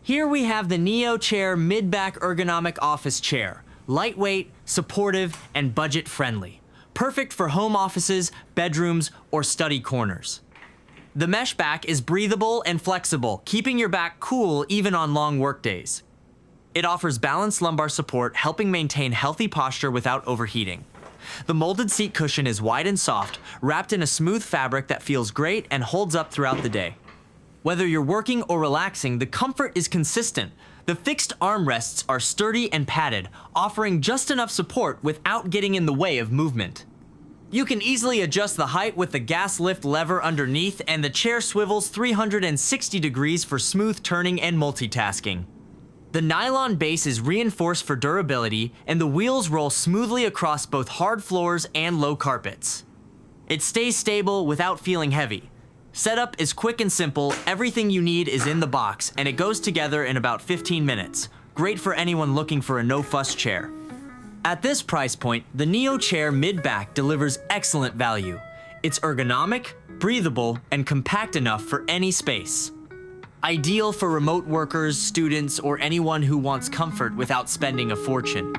Here we have the Neo Chair Mid-Back Ergonomic Office Chair. Lightweight, supportive, and budget-friendly. Perfect for home offices, bedrooms, or study corners. The mesh back is breathable and flexible, keeping your back cool even on long workdays. It offers balanced lumbar support, helping maintain healthy posture without overheating. The molded seat cushion is wide and soft, wrapped in a smooth fabric that feels great and holds up throughout the day. Whether you're working or relaxing, the comfort is consistent. The fixed armrests are sturdy and padded, offering just enough support without getting in the way of movement. You can easily adjust the height with the gas lift lever underneath, and the chair swivels 360 degrees for smooth turning and multitasking. The nylon base is reinforced for durability, and the wheels roll smoothly across both hard floors and low carpets. It stays stable without feeling heavy. Setup is quick and simple, everything you need is in the box, and it goes together in about 15 minutes. Great for anyone looking for a no-fuss chair. At this price point, the Neo Chair Mid-Back delivers excellent value. It's ergonomic, breathable, and compact enough for any space. Ideal for remote workers, students, or anyone who wants comfort without spending a fortune.